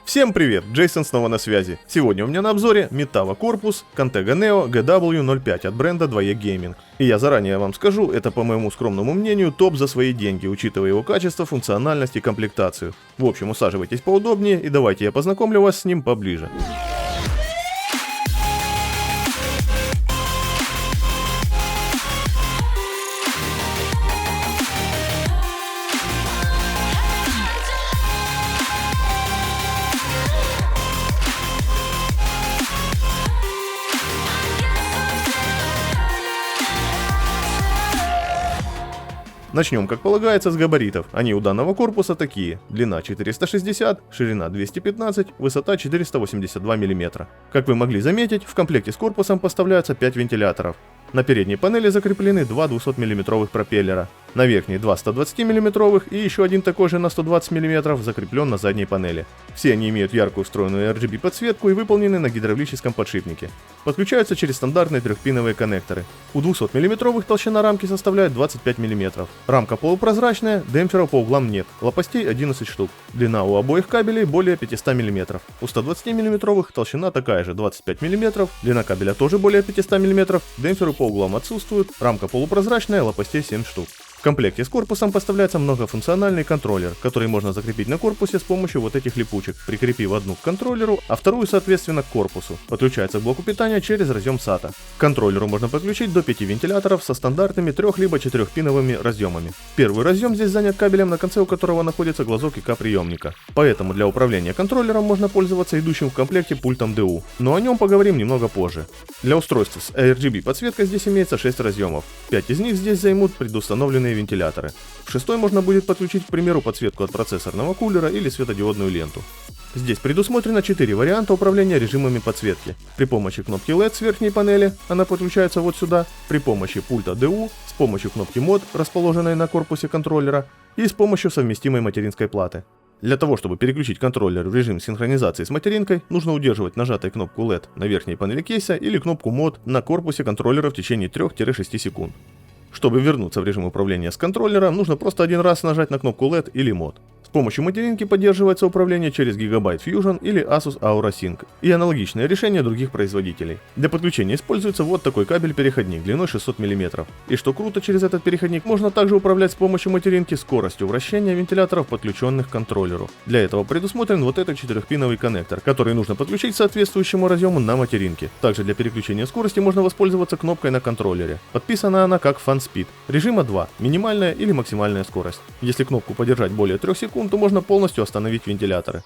Всем привет, Джейсон снова на связи. Сегодня у меня на обзоре Metava корпус Contega Neo GW05 от бренда 2E Gaming. И я заранее вам скажу, это по моему скромному мнению топ за свои деньги, учитывая его качество, функциональность и комплектацию. В общем, усаживайтесь поудобнее и давайте я познакомлю вас с ним поближе. Начнем, как полагается, с габаритов. Они у данного корпуса такие: длина 460, ширина 215, высота 482 мм. Как вы могли заметить, в комплекте с корпусом поставляются 5 вентиляторов. На передней панели закреплены два 200 мм пропеллера, на верхней два 120 мм и еще один такой же на 120 мм закреплен на задней панели. Все они имеют яркую встроенную RGB подсветку и выполнены на гидравлическом подшипнике. Подключаются через стандартные трехпиновые коннекторы. У 200 мм толщина рамки составляет 25 мм. Рамка полупрозрачная, демпферов по углам нет, лопастей 11 штук. Длина у обоих кабелей более 500 мм. У 120 мм толщина такая же, 25 мм, длина кабеля тоже более 500 мм, демпферы по углам отсутствуют, рамка полупрозрачная, лопастей 7 штук. В комплекте с корпусом поставляется многофункциональный контроллер, который можно закрепить на корпусе с помощью вот этих липучек, прикрепив одну к контроллеру, а вторую соответственно к корпусу. Подключается к блоку питания через разъем SATA. К контроллеру можно подключить до 5 вентиляторов со стандартными 3 либо 4-пиновыми разъемами. Первый разъем здесь занят кабелем, на конце у которого находится глазок ИК приемника. Поэтому для управления контроллером можно пользоваться идущим в комплекте пультом DU, но о нем поговорим немного позже. Для устройства с RGB подсветкой здесь имеется 6 разъемов. 5 из них здесь займут предустановленные вентиляторы. В шестой можно будет подключить, к примеру, подсветку от процессорного кулера или светодиодную ленту. Здесь предусмотрено 4 варианта управления режимами подсветки. При помощи кнопки LED с верхней панели, она подключается вот сюда, при помощи пульта DU, с помощью кнопки Mod, расположенной на корпусе контроллера, и с помощью совместимой материнской платы. Для того, чтобы переключить контроллер в режим синхронизации с материнкой, нужно удерживать нажатой кнопку LED на верхней панели кейса или кнопку Mod на корпусе контроллера в течение 3-6 секунд. Чтобы вернуться в режим управления с контроллером, нужно просто один раз нажать на кнопку LED или Mod. С помощью материнки поддерживается управление через Gigabyte Fusion или Asus Aura Sync и аналогичные решения других производителей. Для подключения используется вот такой кабель-переходник длиной 600 мм. И что круто, через этот переходник можно также управлять с помощью материнки скоростью вращения вентиляторов, подключенных к контроллеру. Для этого предусмотрен вот этот 4-пиновый коннектор, который нужно подключить к соответствующему разъему на материнке. Также для переключения скорости можно воспользоваться кнопкой на контроллере. Подписана она как Fan Speed. Режима 2. Минимальная или максимальная скорость. Если кнопку подержать более 3 секунд, то можно полностью остановить вентиляторы.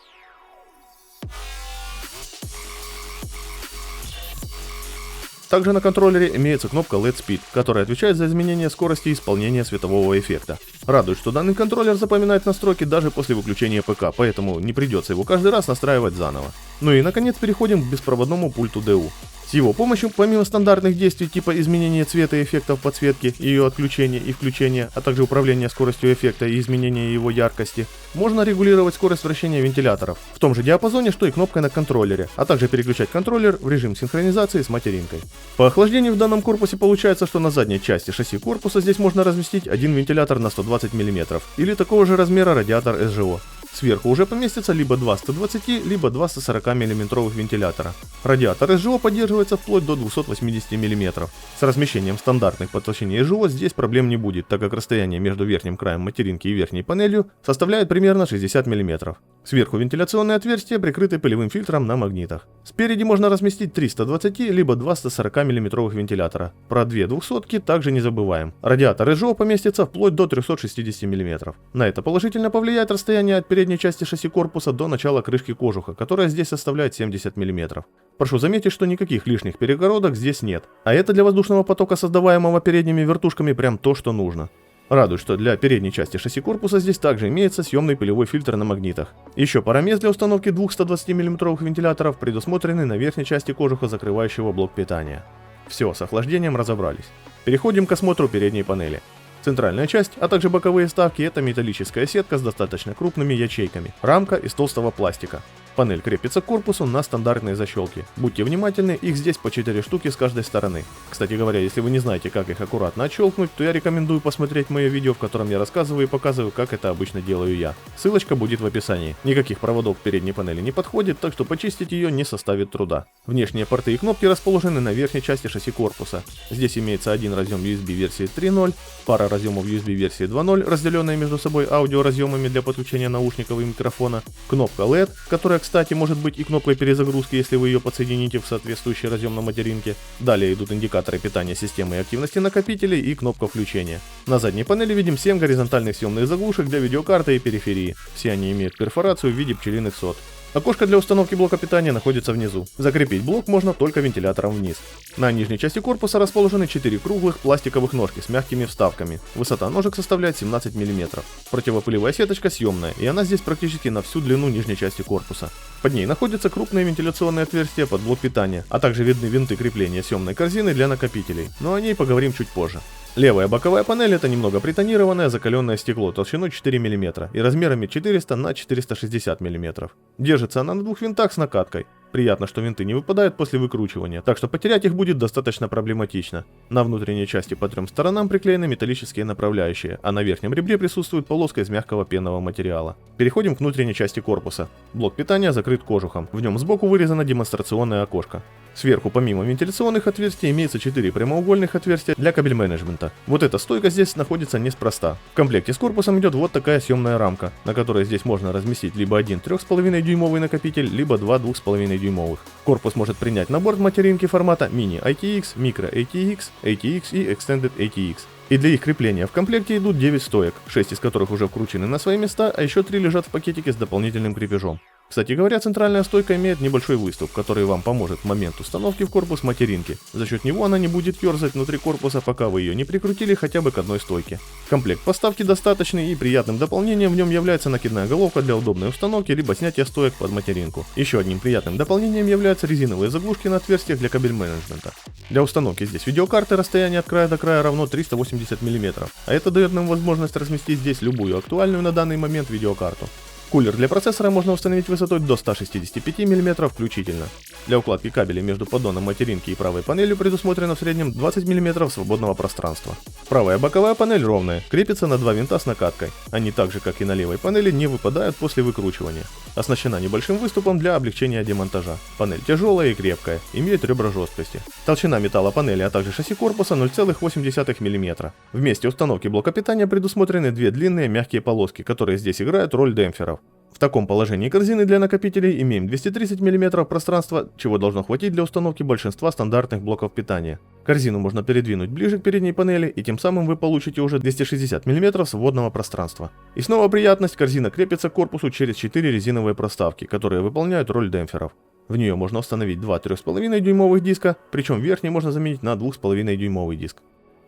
Также на контроллере имеется кнопка LED Speed, которая отвечает за изменение скорости исполнения светового эффекта. Радует, что данный контроллер запоминает настройки даже после выключения ПК, поэтому не придется его каждый раз настраивать заново. Ну и наконец переходим к беспроводному пульту DU. С его помощью, помимо стандартных действий типа изменения цвета и эффектов подсветки, ее отключения и включения, а также управления скоростью эффекта и изменения его яркости, можно регулировать скорость вращения вентиляторов в том же диапазоне, что и кнопкой на контроллере, а также переключать контроллер в режим синхронизации с материнкой. По охлаждению в данном корпусе получается, что на задней части шасси корпуса здесь можно разместить один вентилятор на 120 мм или такого же размера радиатор СЖО. Сверху уже поместится либо два 120, либо два 140 мм вентилятора. Радиатор СЖО поддерживается вплоть до 280 мм. С размещением стандартных по толщине СЖО здесь проблем не будет, так как расстояние между верхним краем материнки и верхней панелью составляет примерно 60 мм. Сверху вентиляционные отверстия прикрыты пылевым фильтром на магнитах. Спереди можно разместить 3 120 либо два 140 мм вентилятора. Про две 200 также не забываем. Радиатор СЖО поместится вплоть до 360 мм. На это положительно повлияет расстояние от передней части шасси корпуса до начала крышки кожуха, которая здесь составляет 70 мм. Прошу заметить, что никаких лишних перегородок здесь нет, а это для воздушного потока, создаваемого передними вертушками, прям то, что нужно. Радует, что для передней части шасси корпуса здесь также имеется съемный пылевой фильтр на магнитах. Еще пара мест для установки двух 120 мм вентиляторов предусмотрены на верхней части кожуха, закрывающего блок питания. Все, с охлаждением разобрались. Переходим к осмотру передней панели. Центральная часть, а также боковые вставки — это металлическая сетка с достаточно крупными ячейками, рамка из толстого пластика. Панель крепится к корпусу на стандартные защелки. Будьте внимательны, их здесь по 4 штуки с каждой стороны. Кстати говоря, если вы не знаете, как их аккуратно отщелкнуть, то я рекомендую посмотреть мое видео, в котором я рассказываю и показываю, как это обычно делаю я. Ссылочка будет в описании. Никаких проводов к передней панели не подходит, так что почистить ее не составит труда. Внешние порты и кнопки расположены на верхней части шасси корпуса. Здесь имеется один разъем USB версии 3.0, пара разъемов USB версии 2.0, разделенные между собой аудиоразъемами для подключения наушников и микрофона, кнопка LED, которая, кстати, может быть и кнопкой перезагрузки, если вы ее подсоедините в соответствующий разъем на материнке. Далее идут индикаторы питания системы и активности накопителей и кнопка включения. На задней панели видим 7 горизонтальных съемных заглушек для видеокарты и периферии. Все они имеют перфорацию в виде пчелиных сот. Окошко для установки блока питания находится внизу. Закрепить блок можно только вентилятором вниз. На нижней части корпуса расположены 4 круглых пластиковых ножки с мягкими вставками. Высота ножек составляет 17 мм. Противопылевая сеточка съемная, и она здесь практически на всю длину нижней части корпуса. Под ней находятся крупные вентиляционные отверстия под блок питания, а также видны винты крепления съемной корзины для накопителей, но о ней поговорим чуть позже. Левая боковая панель — это немного притонированное закаленное стекло толщиной 4 мм и размерами 400 на 460 мм. Держится она на двух винтах с накаткой. Приятно, что винты не выпадают после выкручивания, так что потерять их будет достаточно проблематично. На внутренней части по 3 сторонам приклеены металлические направляющие, а на верхнем ребре присутствует полоска из мягкого пенного материала. Переходим к внутренней части корпуса. Блок питания закрыт кожухом, в нем сбоку вырезано демонстрационное окошко. Сверху помимо вентиляционных отверстий имеется 4 прямоугольных отверстия для кабель-менеджмента. Вот эта стойка здесь находится неспроста. В комплекте с корпусом идет вот такая съемная рамка, на которой здесь можно разместить либо один 3,5 дюймовый накопитель, либо два 2,5 дюймовых. Корпус может принять на борт материнки формата Mini ATX, Micro ATX, ATX и Extended ATX. И для их крепления в комплекте идут 9 стоек, 6 из которых уже вкручены на свои места, а еще 3 лежат в пакетике с дополнительным крепежом. Кстати говоря, центральная стойка имеет небольшой выступ, который вам поможет в момент установки в корпус материнки. За счет него она не будет ерзать внутри корпуса, пока вы ее не прикрутили хотя бы к одной стойке. Комплект поставки достаточный, и приятным дополнением в нем является накидная головка для удобной установки либо снятия стоек под материнку. Еще одним приятным дополнением являются резиновые заглушки на отверстиях для кабель-менеджмента. Для установки здесь видеокарты расстояние от края до края равно 380 мм, а это дает нам возможность разместить здесь любую актуальную на данный момент видеокарту. Кулер для процессора можно установить высотой до 165 мм включительно. Для укладки кабелей между поддоном материнки и правой панелью предусмотрено в среднем 20 мм свободного пространства. Правая боковая панель ровная, крепится на два винта с накаткой. Они так же, как и на левой панели, не выпадают после выкручивания. Оснащена небольшим выступом для облегчения демонтажа. Панель тяжелая и крепкая, имеет ребра жесткости. Толщина металла панели, а также шасси корпуса 0,8 мм. В месте установки блока питания предусмотрены две длинные мягкие полоски, которые здесь играют роль демпферов. В таком положении корзины для накопителей имеем 230 мм пространства, чего должно хватить для установки большинства стандартных блоков питания. Корзину можно передвинуть ближе к передней панели, и тем самым вы получите уже 260 мм свободного пространства. И снова приятность, корзина крепится к корпусу через 4 резиновые проставки, которые выполняют роль демпферов. В нее можно установить два 3,5 дюймовых диска, причем верхний можно заменить на 2,5 дюймовый диск.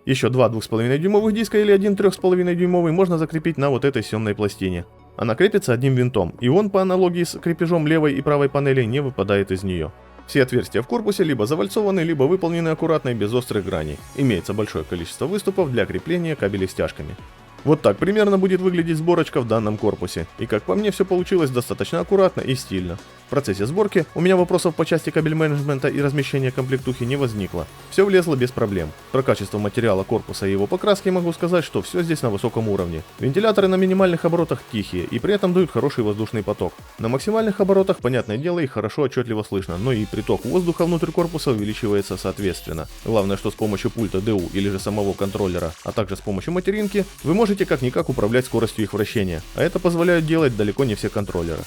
Еще два 2,5 дюймовых диска или один 3,5 дюймовый можно закрепить на вот этой съемной пластине. Она крепится одним винтом, и он по аналогии с крепежом левой и правой панели не выпадает из нее. Все отверстия в корпусе либо завальцованы, либо выполнены аккуратно и без острых граней. Имеется большое количество выступов для крепления кабелей стяжками. Вот так примерно будет выглядеть сборочка в данном корпусе, и как по мне все получилось достаточно аккуратно и стильно. В процессе сборки у меня вопросов по части кабель-менеджмента и размещения комплектухи не возникло. Все влезло без проблем. Про качество материала корпуса и его покраски могу сказать, что все здесь на высоком уровне. Вентиляторы на минимальных оборотах тихие и при этом дают хороший воздушный поток. На максимальных оборотах, понятное дело, их хорошо отчетливо слышно, но и приток воздуха внутрь корпуса увеличивается соответственно. Главное, что с помощью пульта DU или же самого контроллера, а также с помощью материнки, вы можете как-никак управлять скоростью их вращения, а это позволяют делать далеко не все контроллеры.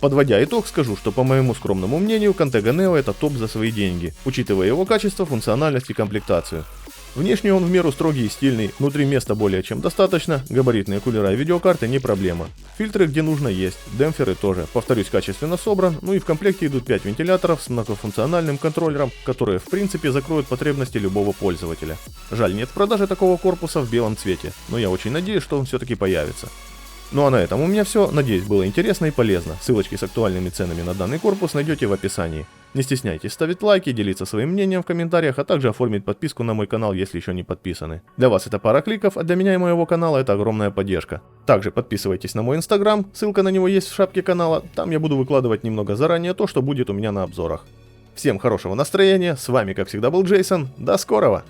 Подводя итог, скажу, что по моему скромному мнению, Contega Neo это топ за свои деньги, учитывая его качество, функциональность и комплектацию. Внешне он в меру строгий и стильный, внутри места более чем достаточно, габаритные кулера и видеокарты не проблема. Фильтры где нужно есть, демпферы тоже, повторюсь, качественно собран, ну и в комплекте идут 5 вентиляторов с многофункциональным контроллером, которые в принципе закроют потребности любого пользователя. Жаль, нет в продаже такого корпуса в белом цвете, но я очень надеюсь, что он все-таки появится. Ну а на этом у меня все, надеюсь было интересно и полезно, ссылочки с актуальными ценами на данный корпус найдете в описании. Не стесняйтесь ставить лайки, делиться своим мнением в комментариях, а также оформить подписку на мой канал, если еще не подписаны. Для вас это пара кликов, а для меня и моего канала это огромная поддержка. Также подписывайтесь на мой инстаграм, ссылка на него есть в шапке канала, там я буду выкладывать немного заранее то, что будет у меня на обзорах. Всем хорошего настроения, с вами как всегда был Джейсон, до скорого!